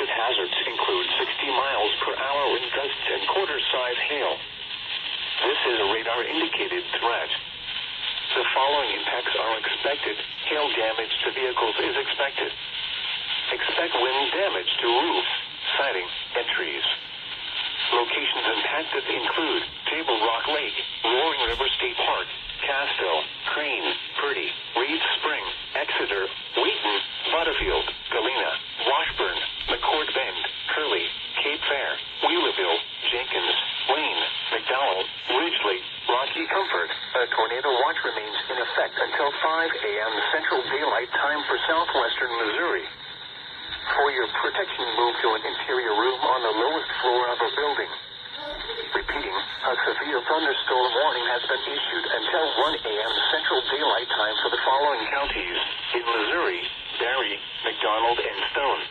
expected hazards include 60 miles per hour wind gusts and quarter-size hail. This is a radar-indicated threat. The following impacts are expected. Hail damage to vehicles is expected. Expect wind damage to roofs, siding, and trees. Locations impacted include Table Rock Lake, Roaring River State Park, Castville, Crane, Purdy, Reed Spring, Exeter, Wheaton, Butterfield, Galena, Washburn, McCord Bend, Curly, Cape Fair, Wheelerville, Jenkins, Wayne, McDowell, Ridgely, Rocky Comfort. A tornado watch remains in effect until 5 a.m. Central Daylight Time for southwestern Missouri. For your protection, move to an interior room on the lowest floor of a building. Repeating, a severe thunderstorm warning has been issued until 1 a.m. Central Daylight Time for the following counties: in Missouri, Barry, McDonald, and Stone.